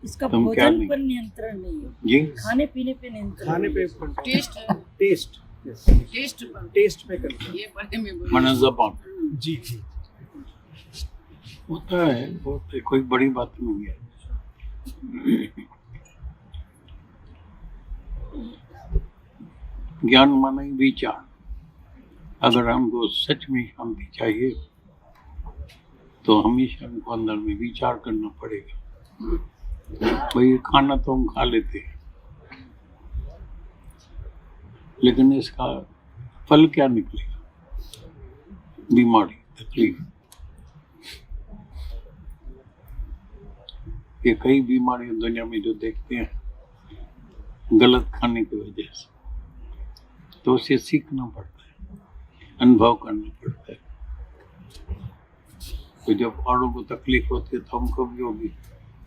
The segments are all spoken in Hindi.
इसका तुम क्या भोजन नहीं? पर नियंत्रण नहीं है, जी खाने पीने पे नियंत्रण खाने नहीं पे है। टेस्ट टेस्ट टेस्ट पर टेस्ट पे करते हैं। ये बड़े में बोले। मन ज़बान जी जी होता है, बहुत कोई बड़ी बात नहीं है। ज्ञान माने विचार। अगर हमको सच में शांति चाहिए तो हमेशा हमको अंदर में विचार करना पड़ेगा। भाई खाना तो हम खा लेते हैं, लेकिन इसका फल क्या निकलेगा? बीमारी, तकलीफ। ये कई बीमारियां दुनिया में जो देखते हैं गलत खाने की वजह से, तो उसे सीखना पड़ता है, अनुभव करना पड़ता है। तो जब औरों को तकलीफ होती है तो हमको भी होगी,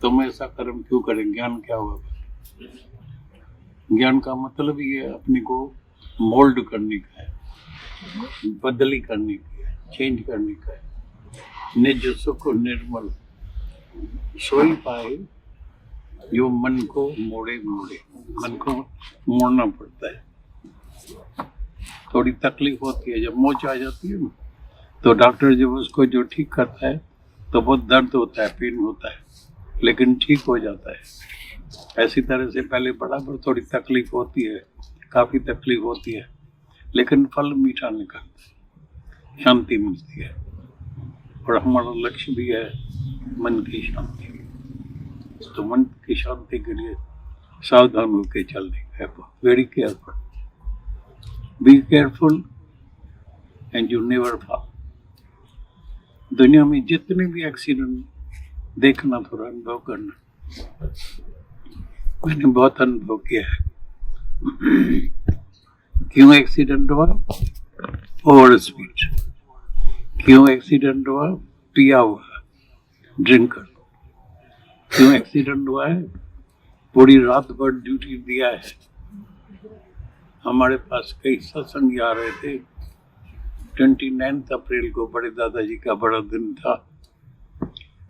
तुम ऐसा कर्म क्यों करें? ज्ञान क्या होगा? ज्ञान का मतलब ही है अपने को मोल्ड करने का है, बदली करने की है, चेंज करने का है। निज सुख निर्मल सोई पाए जो मन को मोड़े मोड़े। मन को मोड़ना पड़ता है। थोड़ी तकलीफ होती है, जब मोच आ जाती है ना, तो डॉक्टर जब उसको जो ठीक करता है तो बहुत दर्द होता है, पेन होता है, लेकिन ठीक हो जाता है। ऐसी तरह से पहले बराबर थोड़ी तकलीफ होती है, काफ़ी तकलीफ होती है, लेकिन फल मीठा निकलता है, शांति मिलती है। और हमारा लक्ष्य भी है मन की शांति। तो मन की शांति के लिए सावधान होकर चलने का है। Very careful, be careful and you never fall. दुनिया में जितने भी एक्सीडेंट देखना, थोड़ा अनुभव करना। मैंने बहुत अनुभव किया है। क्यों एक्सीडेंट हुआ? Over speed. क्यों एक्सीडेंट हुआ? पिया हुआ, ड्रिंकर। क्यों एक्सीडेंट हुआ है? पूरी रात भर ड्यूटी दिया है। हमारे पास कई सत्संग आ रहे थे। 29 अप्रैल को बड़े दादाजी का बड़ा दिन था,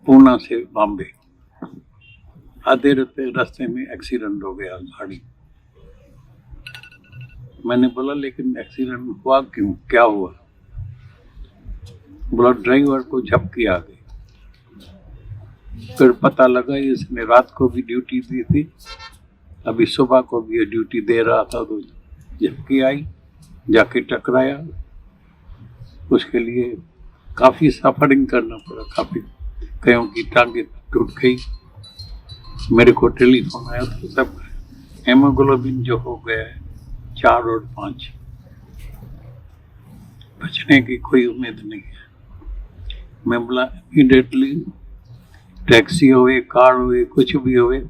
पूना से बॉम्बे। आधे रास्ते में एक्सीडेंट हो गया गाड़ी। मैंने बोला लेकिन एक्सीडेंट हुआ क्यों, क्या हुआ? बोला ड्राइवर को झपकी आ गई। फिर पता लगा इसने रात को भी ड्यूटी दी थी, अभी सुबह को भी ये ड्यूटी दे रहा था, तो झपकी आई, जाके टकराया। उसके लिए काफ़ी सफरिंग करना पड़ा, काफ़ी कईयों की टांगें टूट गई। मेरे को टेलीफोन आया तो सब हेमोग्लोबिन जो हो गया है 4 और 5, बचने की कोई उम्मीद नहीं है। मैं बोला इमीडिएटली टैक्सी होए, कार होए, कुछ भी होए,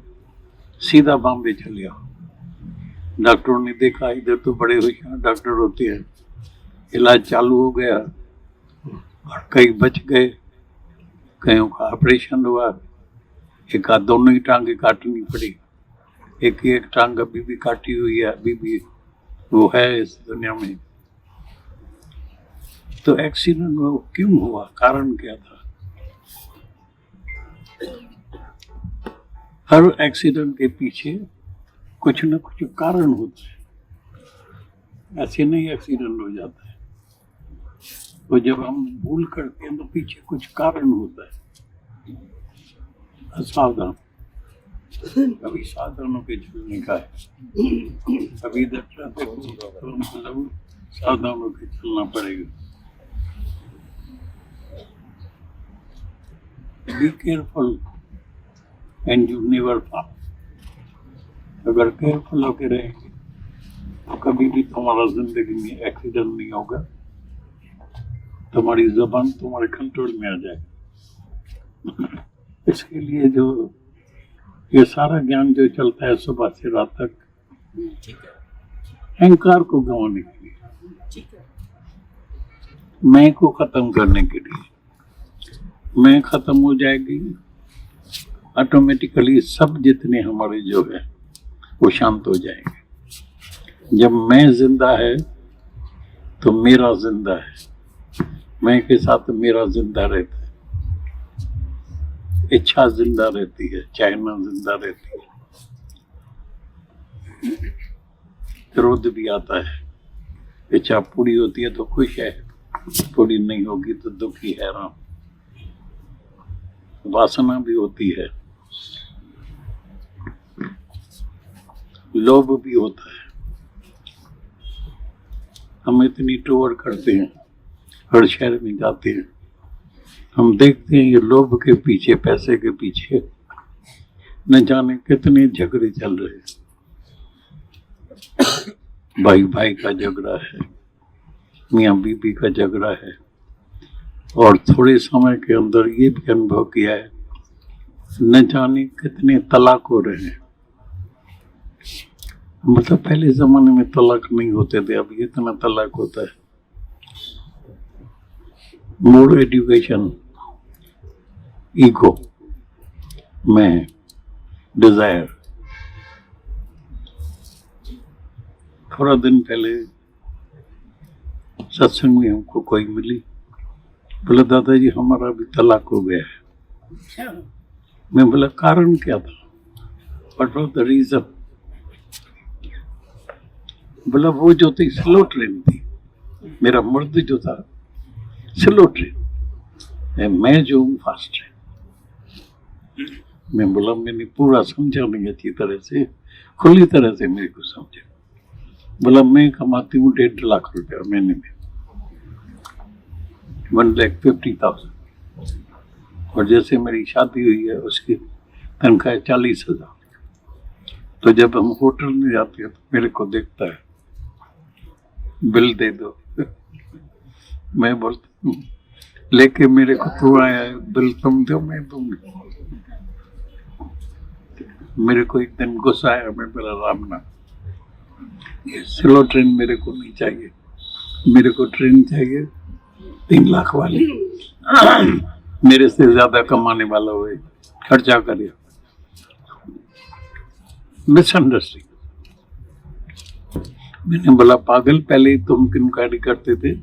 सीधा बॉम्बे चले आओ। डॉक्टरों ने देखा, इधर तो बड़े होशियार डॉक्टर होते हैं, इलाज चालू हो गया और कई बच गए, कईयों का ऑपरेशन हुआ। एक आध दोनों ही टांगे काटनी पड़ी, एक ही एक टांग अभी भी काटी हुई है, अभी भी वो है इस दुनिया में। तो एक्सीडेंट वो क्यों हुआ, कारण क्या था? हर एक्सीडेंट के पीछे कुछ न कुछ कारण होता है, ऐसे नहीं एक्सीडेंट हो जाता है। तो जब हम भूल करते हैं तो पीछे कुछ कारण होता है। असावधान, कभी सावधान होकर चलने का है। कभी इधर ट्रैफिक हो तो हमको जरूर सावधान होकर चलना पड़ेगा। Be careful and you never fall. अगर केयरफुल होकर रहेंगे तो कभी भी तुम्हारा जिंदगी में एक्सीडेंट नहीं होगा, तुम्हारी जबान तुम्हारे कंट्रोल में आ जाएगी। इसके लिए जो ये सारा ज्ञान जो चलता है सुबह से रात तक, अहंकार को गंवाने के लिए, मैं को खत्म करने के लिए। मैं खत्म हो जाएगी, ऑटोमेटिकली सब जितने हमारे जो है वो शांत हो जाएंगे। जब मैं जिंदा है तो मेरा जिंदा है, मैं के साथ मेरा जिंदा रहता है। इच्छा जिंदा रहती है, चाहना जिंदा रहती है। क्रोध भी आता है, इच्छा पूरी होती है तो खुश है, पूरी नहीं होगी तो दुखी हैरान। वासना भी होती है, लोभ भी होता है। हम इतनी टूर करते हैं, हर शहर में जाते हैं, हम देखते हैं ये लोभ के पीछे, पैसे के पीछे न जाने कितने झगड़े चल रहे हैं। भाई भाई का झगड़ा है, मियाँ बीबी का झगड़ा है, और थोड़े समय के अंदर ये भी अनुभव किया है न जाने कितने तलाक हो रहे हैं। मतलब पहले जमाने में तलाक नहीं होते थे, अब इतना तलाक होता है। मोर एजुकेशन, ईगो, मैं, डिजायर। थोड़ा दिन पहले सत्संग में हमको कोई मिली, बोला दादाजी हमारा भी तलाक हो गया है। मैं बोला कारण क्या था, व्हाट वाज द रीजन? बोला वो जो थी स्लो ट्रेन थी, मेरा मर्द जो था स्लो ट्रेन, मैं जो हूँ फास्ट ट्रेन। मैं बोला मैंने पूरा समझा नहीं अच्छी तरह से, खुली तरह से मेरे को समझा। बोला मैं कमाती हूँ 1.5 लाख रुपया महीने में, 1,50,000, और जैसे मेरी शादी हुई है उसकी तनख्वाह 40,000। तो जब हम होटल में जाते हैं तो मेरे को देखता है, बिल दे दो। मैं बोलता हूँ लेके मेरे को तू आया है, बिल तुम दो मैं दूंगी। मेरे को एक दिन गुस्सा आया, मैं बोला रामनाथ, ये स्लो ट्रेन मेरे को नहीं चाहिए, मेरे को ट्रेन चाहिए 3 लाख वाली, मेरे से ज्यादा कमाने वाला हो, खर्चा करिए। मिसअंडरस्टैंडिंग। मैंने बोला पागल, पहले ही तुम इंक्वायरी करते थे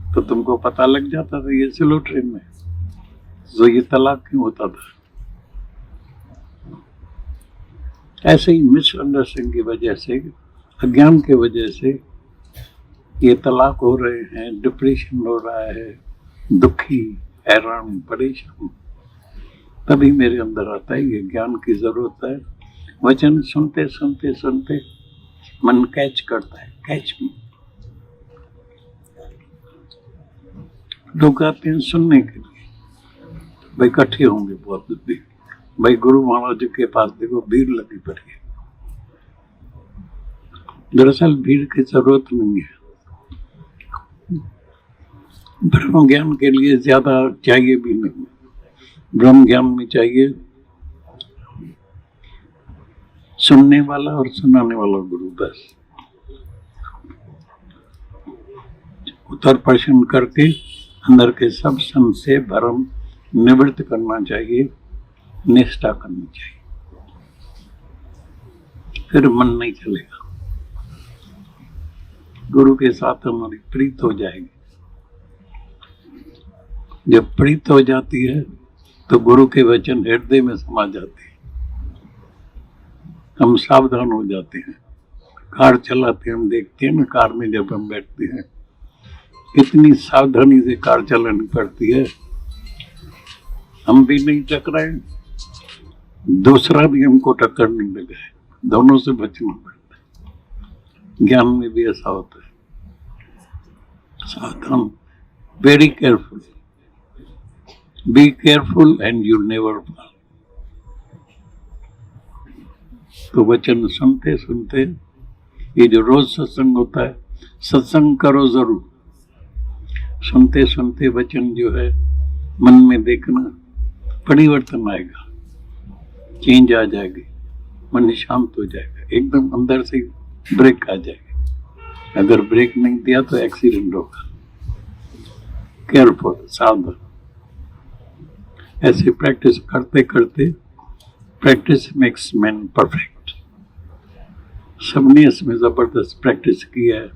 तो तुमको पता लग जाता था ये स्लो ट्रेन में, तो ये तलाक क्यों होता था? ऐसे ही मिसअंडरस्टैंडिंग की वजह से, अज्ञान की वजह से ये तलाक हो रहे हैं, डिप्रेशन हो रहा है, दुखी, हैरान, परेशान। तभी मेरे अंदर आता है ये ज्ञान की जरूरत है। वचन सुनते सुनते सुनते मन कैच करता है, कैच में। लोग आते हैं सुनने के लिए, भाई इकट्ठे होंगे बहुत भीड़, भाई गुरु महाराज जी के पास देखो भीड़ लगी पड़ी है। दरअसल भीड़ की जरूरत नहीं है, ब्रह्म ज्ञान के लिए ज्यादा चाहिए भी नहीं। ब्रह्म ज्ञान में चाहिए सुनने वाला और सुनाने वाला गुरु, बस। उत्तर प्रश्न करके अंदर के सब संशय भ्रम निवृत्त करना चाहिए, निष्ठा करनी चाहिए, फिर मन नहीं चलेगा। गुरु के साथ हमारी प्रीत हो जाएगी। जब प्रीत हो जाती है तो गुरु के वचन हृदय में समा जाते हैं, हम सावधान हो जाते हैं। कार चलाते हैं, हम देखते हैं ना, कार में जब हम बैठते हैं कितनी सावधानी से कार चलानी पड़ती है। हम भी नहीं टकराए, दूसरा भी हमको टक्कर नहीं लगाए, दोनों से बचना पड़ता है। ज्ञान में भी ऐसा होता है, सावधान, very careful, be careful and you never fall. तो वचन सुनते सुनते, ये जो रोज सत्संग होता है, सत्संग करो जरूर। सुनते सुनते वचन जो है मन में देखना, परिवर्तन आएगा, चेंज आ जाएगी, मन शांत हो जाएगा, एकदम अंदर से ब्रेक आ जाएगा। अगर ब्रेक नहीं दिया तो एक्सीडेंट होगा। केयरफुल, सावधान। ऐसे प्रैक्टिस करते करते, प्रैक्टिस मेक्स मैन परफेक्ट। सबने इसमें जबरदस्त प्रैक्टिस किया है,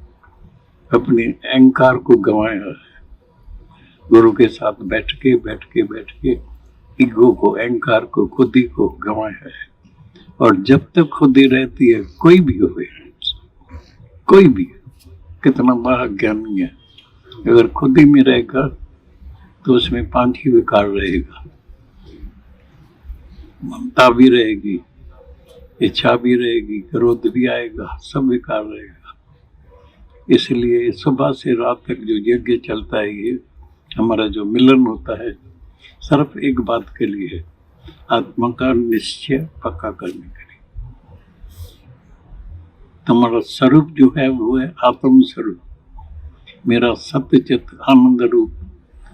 अपने अहंकार को गंवाया है। गुरु के साथ बैठ के ईगो को, अहंकार को, खुदी को गंवाया है। और जब तक खुदी रहती है, कोई भी हो, कोई भी कितना बड़ा ज्ञानी है, अगर खुदी में रहेगा तो उसमें 5 ही विकार रहेगा। ममता भी रहेगी, इच्छा भी रहेगी, क्रोध भी आएगा, सब विकार रहेगा। इसलिए सुबह से रात तक जो यज्ञ चलता है, ये हमारा जो मिलन होता है, सिर्फ एक बात के लिए है, आत्मा का निश्चय पक्का करने के लिए। तुम्हारा स्वरूप जो है वो है आत्म स्वरूप, मेरा सत्य चित आनंद रूप।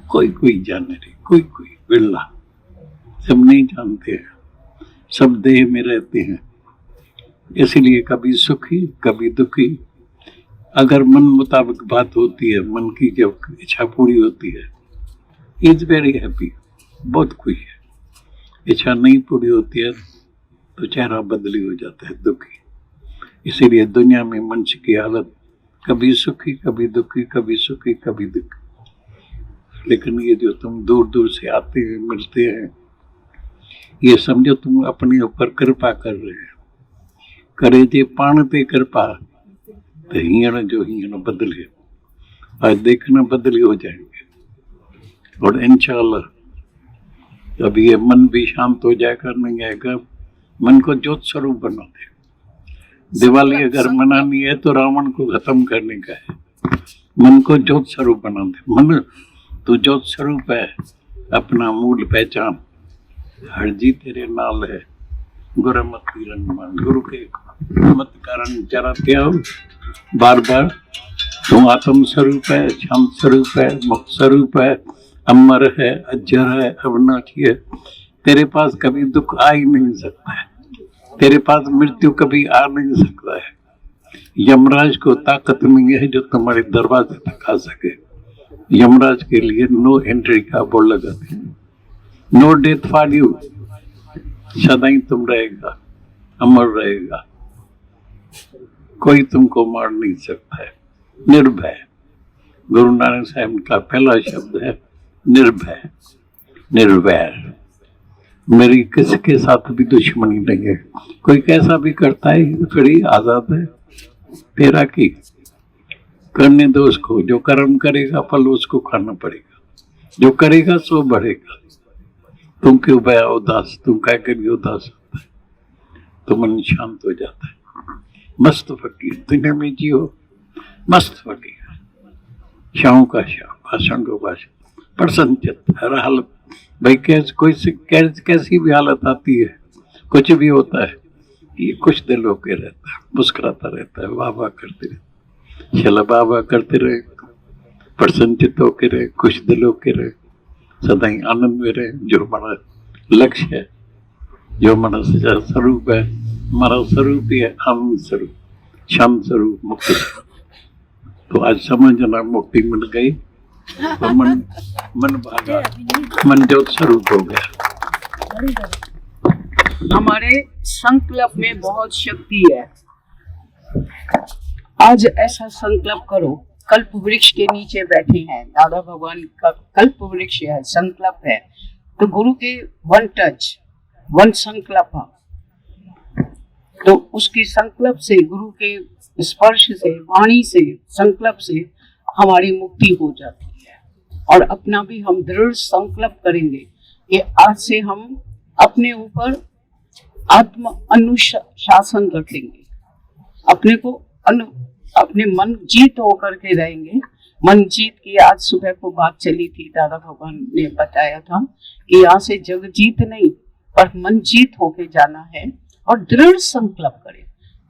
कोई कोई जाने नहीं, कोई कोई बिरला, सब नहीं जानते हैं, सब देह में रहते हैं। इसलिए कभी सुखी कभी दुखी। अगर मन मुताबिक बात होती है, मन की जब इच्छा पूरी होती है, इज वेरी हैप्पी, बहुत खुश है। इच्छा नहीं पूरी होती है तो चेहरा बदली हो जाता है, दुखी। इसीलिए दुनिया में मनुष्य की हालत कभी सुखी कभी दुखी, कभी सुखी कभी दुखी। लेकिन ये जो तुम दूर दूर से आते हैं, मिलते हैं, ये समझो तुम अपने ऊपर कृपा कर रहे हैं। करे जे पाण ते कृपा तो हींअर जो हींअर बदले, आज देखना बदली हो जाएंगे। और इंशाअल्लाह अभी ये मन भी शांत हो जाएगा, नहीं आएगा, मन को ज्योत स्वरूप बना दे। दिवाली अगर मनानी है तो रावण को खत्म करने का है, मन को ज्योत स्वरूप बना दे। मन तो ज्योत स्वरूप है, अपना मूल पहचान, हर जी तेरे नाल है, गुरमत किरण मान, गुरु के मत कारण जरा त्याग। बार बार तू आत्म स्वरूप है, शांत स्वरूप है, मुक्त स्वरूप है, अमर है, अजर है, अविनाशी है। तेरे पास कभी दुख आ ही नहीं सकता है, तेरे पास मृत्यु कभी आ नहीं सकता है। यमराज को ताकत नहीं है जो तुम्हारे दरवाजे तक आ सके। यमराज के लिए नो एंट्री का बोर्ड लगाते हैं, नो डेथ फॉर यू। सदाई तुम रहेगा, अमर रहेगा, कोई तुमको मार नहीं सकता है। निर्भय, गुरु नानक साहब का पहला शब्द है निर्भय, निर्वैर। मेरी किसके साथ भी दुश्मनी नहीं है। कोई कैसा भी करता है फिर ही आजाद है, तेरा की करने दो उसको। जो कर्म करेगा फल उसको खाना पड़ेगा, जो करेगा सो बढ़ेगा। तुम क्यों भया उदास, तुम क्या करिए उदास होता है, तो मन शांत हो जाता है। मस्त फकीर दुनिया में जियो, मस्त फकीर, शाम का शाम, भाषण को भाषण, प्रसन्नचित हर हालत। भाई कैसी भी हालत आती है, कुछ भी होता है, ये कुछ दिल होके रहता है, मुस्कुराता रहता है, वाह वाह करते रहे, चला वाह वाह करते रहे, प्रसन्नचित होके रहे, खुश दिल होके रहे, सदा ही आनंद में रहे। जो हमारा लक्ष्य है, जो हमारा सच्चा स्वरूप है, हमारा स्वरूप ही है आनंद स्वरूप, शांत स्वरूप, मुक्त स्वरूप। तो आज समझना मुक्ति मिल गई, तो मन भागा, मन ज्योत स्वरूप हो गया। हमारे संकल्प में बहुत शक्ति है। आज ऐसा संकल्प करो, कल्प वृक्ष के नीचे बैठे हैं, दादा भगवान का कल्प वृक्ष है, संकल्प है। तो गुरु के वन टच, वन संकल्प, तो उसके संकल्प से, गुरु के स्पर्श से, वाणी से, संकल्प से हमारी मुक्ति हो जाती है। और अपना भी हम दृढ़ संकल्प करेंगे कि आज से हम अपने ऊपर आत्म अनुशासन रखेंगे, अपने को अपने मन जीत होकर के रहेंगे। मन जीत की आज सुबह को बात चली थी, दादा भगवान ने बताया था कि यहाँ से जग जीत नहीं पर मन जीत होके जाना है। और दृढ़ संकल्प करें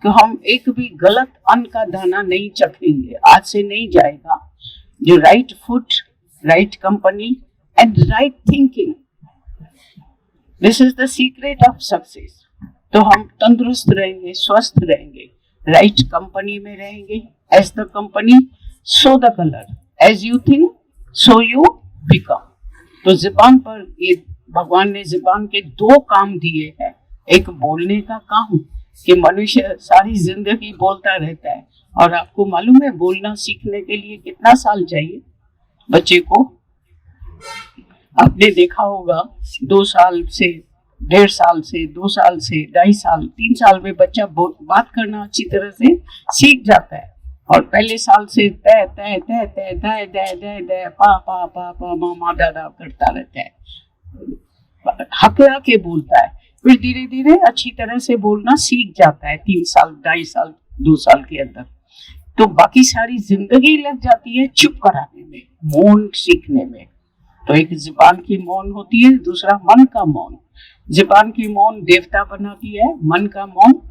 कि हम एक भी गलत अन्न का दाना नहीं चखेंगे, आज से नहीं जाएगा। जो right food, right company and right thinking, this is the secret of success. तो हम तंदुरुस्त रहेंगे, स्वस्थ रहेंगे, राइट कंपनी में रहेंगे। As the company so the colour, as you think so you become. तो जुबान पर ये भगवान ने जुबान के 2 काम दिए हैं। एक बोलने का काम कि मनुष्य सारी जिंदगी बोलता रहता है, और आपको मालूम है बोलना सीखने के लिए कितना साल चाहिए बच्चे को? आपने देखा होगा 2 साल से, 1.5 साल से, 2 साल से, 2.5 साल, 3 साल में बच्चा बात करना अच्छी तरह से सीख जाता है। और पहले साल से तय तय तय तय तय तय तय तय पा पा पा पा मामा दादा करता रहता है, हकला के बोलता है। फिर धीरे धीरे अच्छी तरह से बोलना सीख जाता है 3 साल, 2.5 साल, 2 साल के अंदर। तो बाकी सारी जिंदगी लग जाती है चुप कराने में, मौन सीखने में। तो एक जुबान की मौन होती है, दूसरा मन का मौन। जुबान की मौन देवता बनाती है, मन का मौन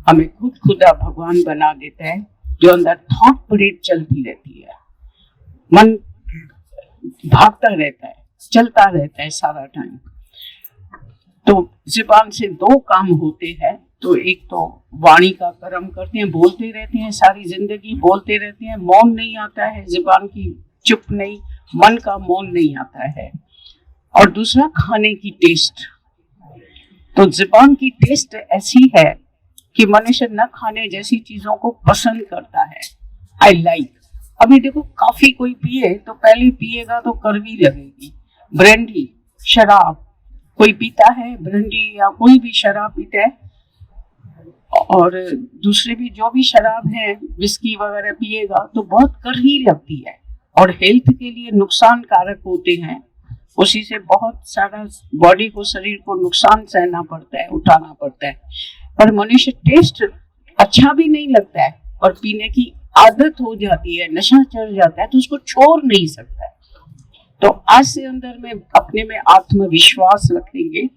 हमें खुद खुदा भगवान बना देता है, जो अंदर थॉट परेड चलती रहती है। मन भागता रहता है, चलता रहता है सारा टाइम। तो जुबान से 2 काम होते हैं। तो एक तो वाणी का कर्म करते हैं, बोलते रहते हैं, सारी जिंदगी बोलते रहते हैं, मौन नहीं आता है, जुबान की चुप नहीं, मन का मौन नहीं आता है। और दूसरा खाने की टेस्ट। तो जुबान की टेस्ट ऐसी है कि मनुष्य न खाने जैसी चीजों को पसंद करता है। I like. अभी देखो कॉफी कोई पिए तो पहले पिएगा तो कड़वी लगेगी। ब्रांडी, शराब कोई पीता है, ब्रांडी या कोई भी शराब पीता है, और दूसरे भी जो भी शराब है, विस्की वगैरह पिएगा तो बहुत कड़वी लगती है और हेल्थ के लिए नुकसान कारक होते हैं। उसी से बहुत सारा बॉडी को, शरीर को नुकसान सहना पड़ता है, उठाना पड़ता है। पर मनुष्य टेस्ट अच्छा भी नहीं लगता है और पीने की आदत हो जाती है, नशा चढ़ जाता है तो उसको छोड़ नहीं सकता है। तो आज से अंदर में अपने में आत्मविश्वास रखेंगे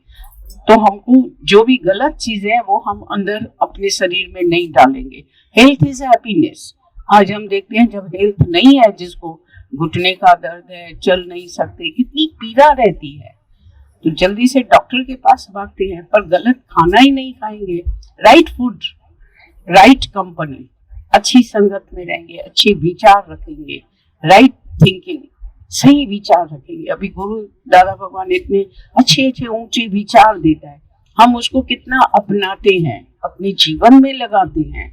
तो हमको जो भी गलत चीजें हैं वो हम अंदर अपने शरीर में नहीं डालेंगे। Health is happiness. आज हम देखते हैं जब हेल्थ नहीं है, जिसको घुटने का दर्द है, चल नहीं सकते, कितनी पीड़ा रहती है, तो जल्दी से डॉक्टर के पास भागते हैं। पर गलत खाना ही नहीं खाएंगे, राइट फूड, राइट कंपनी, अच्छी संगत में रहेंगे, अच्छे विचार रखेंगे, राइट थिंकिंग, सही विचार रखेंगे। अभी गुरु दादा भगवान इतने अच्छे अच्छे ऊंचे विचार देता है, हम उसको कितना अपनाते हैं, अपने जीवन में लगाते हैं,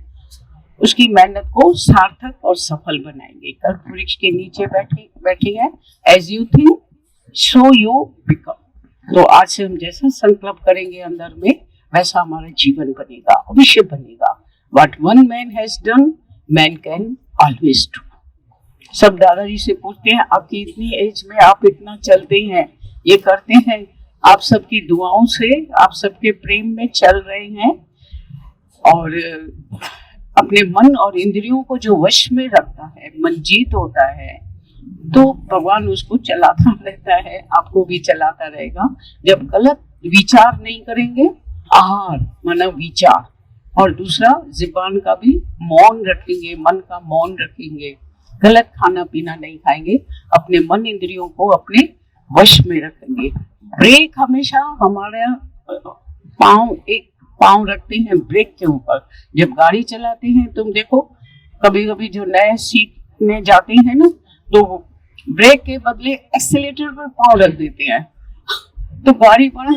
उसकी मेहनत को सार्थक और सफल बनाएंगे। कल्प वृक्ष के नीचे बैठे हैं, as you think so you become. तो आज से हम जैसा संकल्प करेंगे अंदर में, वैसा हमारा जीवन बनेगा, अवश्य बनेगा। What one man has done, man can always do। सब दादाजी से पूछते हैं, आपकी इतनी एज में आप इतना चलते हैं, ये करते हैं, आप सबकी दुआओं से, आप सबके प्रेम में चल रहे हैं, और अपने मन और इंद्रियों को जो वश में रखता है, मन जीत होता है, तो भगवान उसको चलाता रहता है, आपको भी चलाता रहेगा। जब गलत विचार नहीं करेंगे, आहार माना विचार, और दूसरा जुबान का भी मौन रखेंगे, मन का मौन रखेंगे, गलत खाना पीना नहीं खाएंगे, अपने मन इंद्रियों को अपने वश में रखेंगे। ब्रेक हमेशा हमारा एक पाँव रखते हैं ब्रेक के ऊपर। जब गाड़ी चलाते हैं तुम देखो, कभी कभी जो नए सीखने जाते हैं ना, तो ब्रेक के बदले एक्सीलेटर पर पाँव रख देते हैं, तो गाड़ी पर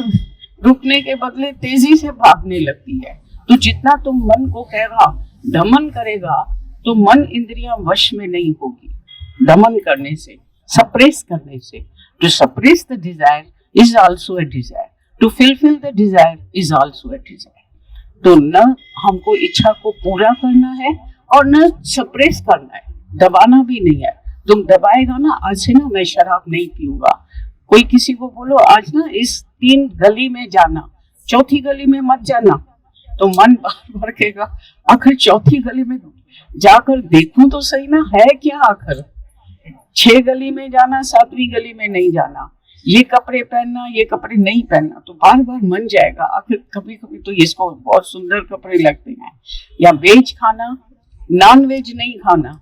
रुकने के बदले तेजी से भागने लगती है। तो जितना तुम मन को कहेगा, दमन करेगा, तो मन इंद्रियां वश में नहीं होगी। दमन करने से, सप्रेस करने से, to suppress the desire is also a desire, to fulfil the desire is also a desire. तो न हमको इच्छा को पूरा करना है और न सप्रेस करना है, दबाना भी नहीं है। तुम दबाएगा ना, आज से ना मैं शराब नहीं पीऊंगा, कोई किसी को बोलो आज ना इस 3 गली में जाना, 4थी गली में मत जाना, तो मन बार बार कहेगा आखिर 4थी गली में जाकर देखूं तो सही ना है क्या, आखिर 6 गली में जाना, 7वीं गली में नहीं जाना, ये कपड़े पहनना, ये कपड़े नहीं पहनना, तो बार बार मन जाएगा। आखिर कभी कभी तो इसको बहुत सुंदर कपड़े लगते हैं, या वेज खाना, नॉन वेज नहीं खाना,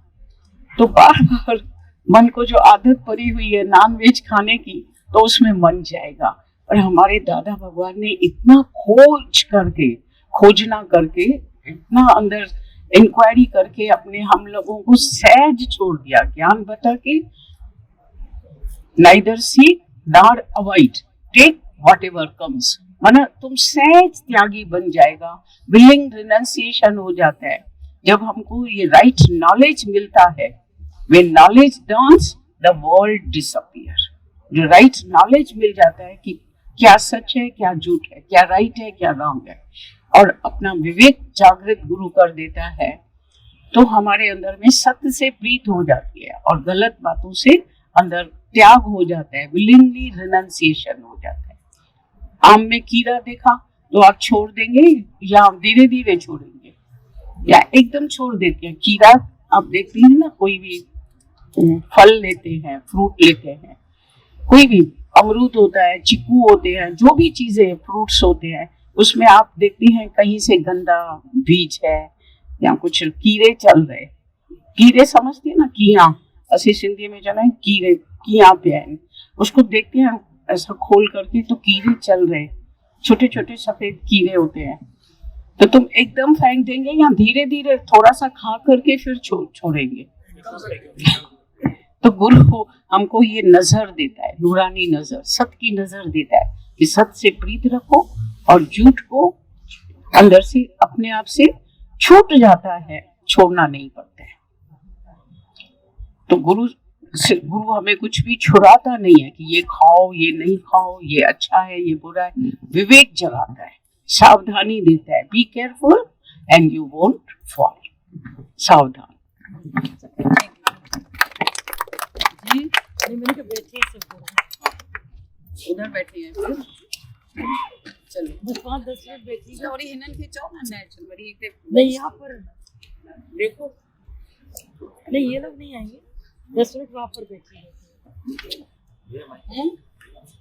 तो बार बार मन को जो आदत पड़ी हुई है नॉन वेज खाने की, तो उसमें मन जाएगा। और हमारे दादा भगवान ने इतना खोजना करके, इतना अंदर इंक्वायरी करके अपने हम लोगों को सहज छोड़ दिया, ज्ञान बता के, neither seek nor avoid, take whatever comes, माना तुम सहज त्यागी बन जाएगा, विलिंग रिनंसिएशन हो जाता है। जब हमको ये राइट नॉलेज मिलता है, when knowledge dawns the world disappear, जो राइट नॉलेज मिल जाता है कि क्या सच है, क्या झूठ है, क्या राइट है, क्या रॉन्ग है, और अपना विवेक जागृत गुरु कर देता है, तो हमारे अंदर में सत्य से प्रीत हो जाती है और गलत बातों से अंदर त्याग हो जाता है, विलिंगली रिनंसिएशन हो जाता है। आम में कीड़ा देखा तो आप छोड़ देंगे या धीरे धीरे छोड़ेंगे या एकदम छोड़ देते हैं। कीड़ा आप देखते हैं ना, कोई भी फल लेते हैं, फ्रूट लेते हैं, कोई भी अमरूद होता है, चीकू होते हैं, जो भी चीजें फ्रूट्स होते हैं, उसमें आप देखते हैं कहीं से गंदा बीज है या कुछ कीड़े चल रहे। कीड़े समझते हैं ना, कीड़ा असली सिंधी में जाना है, कीड़े कीड़ा पे है, उसको देखते हैं ऐसा खोल करके तो कीड़े चल रहे, छोटे छोटे सफेद कीड़े होते हैं। तो तुम एकदम फेंक देंगे या धीरे धीरे थोड़ा सा खा करके फिर छोड़ेंगे? तो गुरु हमको ये नजर देता है, नूरानी नजर, सत्य की नजर देता है कि सत्य से प्रीत रखो और झूठ को अंदर से अपने आप से छूट जाता है, छोड़ना नहीं पड़ता है। तो गुरु हमें कुछ भी छुड़ाता नहीं है कि ये खाओ, ये नहीं खाओ, ये अच्छा है, ये बुरा है। विवेक जगाता है, सावधानी देता है, be careful and you won't fall. सावधान। नहीं, मैंने कहा बैठे हैं सब लोग। उधर बैठे हैं फिर चलो बस 5-10 मिनट बैठी और हिनन खिंचाओ ना नेचुरल बड़ी नहीं, यहाँ पर देखो, नहीं ये लोग नहीं आएंगे, 10 मिनट वहाँ पर बैठी है।